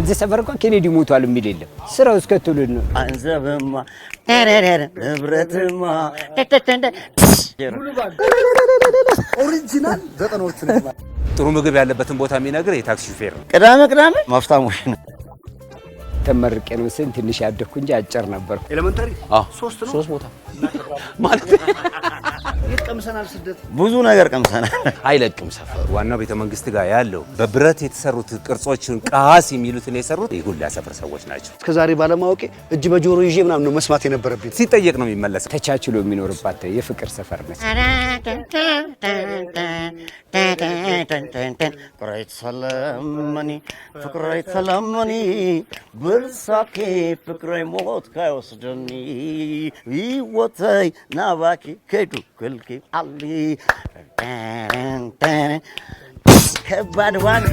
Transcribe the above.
እዚህ ሰፈር እኮ ኬኔዲ ሞቷል የሚል የለም። ስራው እስከ ትውልድ ነው። አንዘብማ ንብረትማ ኦሪጂናል ዘጠናዎቹ ነው። ጥሩ ምግብ ያለበትን ቦታ የሚነግር የታክሲ ሹፌር ነው። ቅዳሜ ማፍታሙሽ ነው። ተመርቄ ነው ስንት ትንሽ ያደኩ እንጂ አጭር ነበርኩ። ኤሌመንተሪ ሶስት ቦታ ማለት ይቀምሰናል። ስደት ብዙ ነገር ቀምሰናል። አይለቅም ሰፈሩ። ዋናው ቤተ መንግስት ጋር ያለው በብረት የተሰሩት ቅርጾችን ቃስ የሚሉትን የሰሩት የጉላ ሰፈር ሰዎች ናቸው። እስከዛሬ ባለማወቄ እጅ በጆሮ ይዤ ምናምን ነው መስማት የነበረብኝ። ሲጠየቅ ነው የሚመለሰው። ተቻችሎ የሚኖርባት የፍቅር ሰፈር ነች። ፍቅሬ ሰለመኒ ብርሳኬ ፍቅሬ ሞት ካይወስደኒ ይወተይ ናባኪ ከዱ ክልኪ አሊ ከባድ ዋን